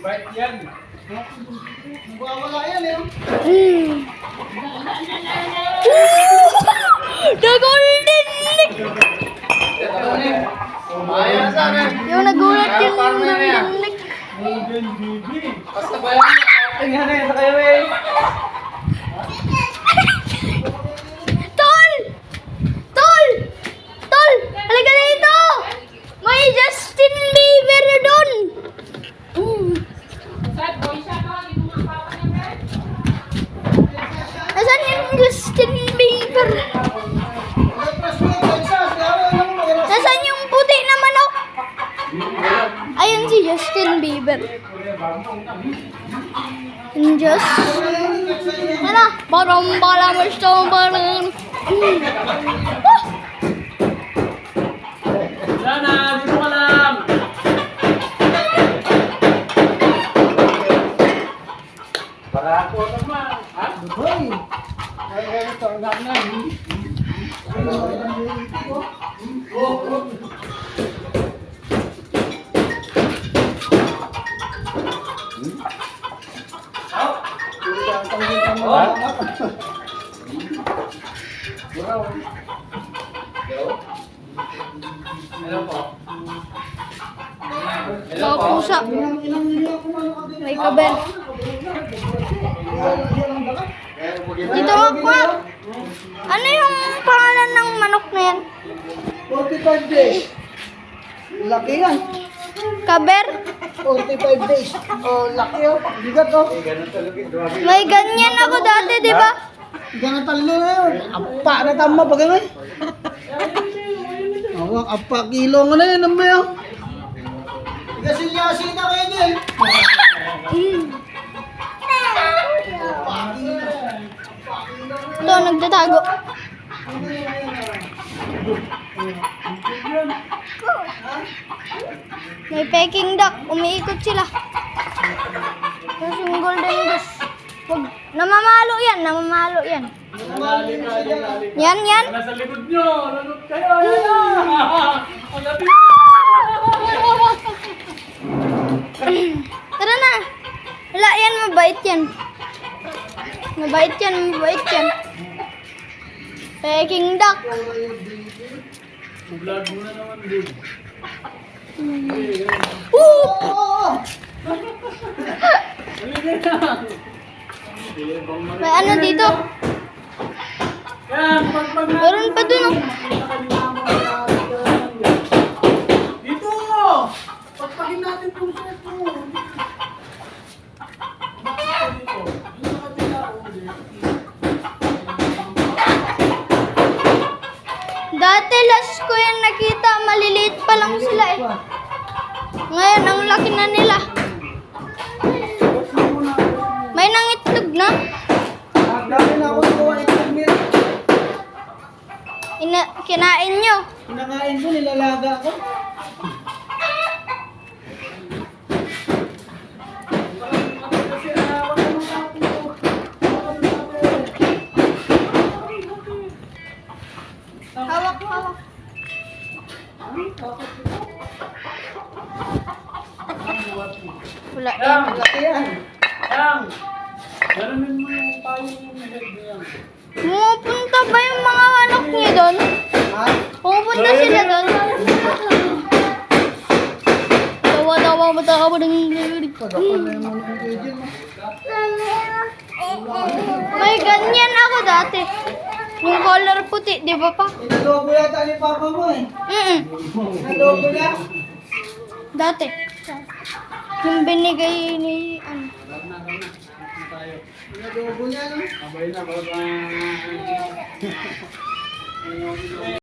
Bait yan. Wala yan eh. The golden lick! Yung nagulat yung golden lick. Basta ba yan? Tingnan na yun sa kayo eh. Tol! Tol! Tol! Halika dito! May Justin Bieber doon! Nasaan yung Justin Bieber? Nasaan yung puti na manok? Ayun si Justin Bieber. Ano? Parang bala mo siya, parang... Wala na, dito ka lang. Para ako naman. Ha? Hoy! Ay, ito, anak na. Hello po. Mga pusa. May kabel. Dito ako. Ano yung pangalan ng manok na yan? 45 days. Laki yan. Kaber? 45 days. Oh, laki oh. Bigat oh. May ganyan ako dati, di ba? Ganang talo na yun. Apa na tama pa ganun. Awang apa kilo nga na yun. Ang bayo. Igasin-yasin na kayo din. Ito, nagtatago. May Peking duck. Umiikot sila. Tapos yung golden goose. Wag. Namamalo yan. Namamalo yan. Yan, yan. Nasa likod nyo. Lunod kayo. Ayan na. Ang gabi. Tara na. Wala yan. Mabait yan. Mabait yan. Mabait yan. Peking duck. Vlog mo na naman din. May ano dito? Yan, pagpag na. Meron pa dun oh. Dito! Pagpagin natin itong set mo. Dati last ko yan nakita, maliliit pa lang sila eh. Ngayon, ang laki na nila. May nangitlog na. Dami na ako gawa itong milk. Kinain nyo. Pinakain ko, nilalaga ko. Hawak, hawak. Wala yan. Yang! Laki yan. Yang! Ganonin mo yung payong yung head niya. Pumupunta ba yung mga anak niyo doon? Ha? Pumupunta sila doon? Tawa-tawa, matawa ng Pagkakal na naman yung kajin. May ganyan ako dati. Yung color puti, di ba pa? Inadobo yata ni Papa mo eh. Inadobo niya. Dati. Yung binigay ni ano. Inadobo niya no. Abay na, baka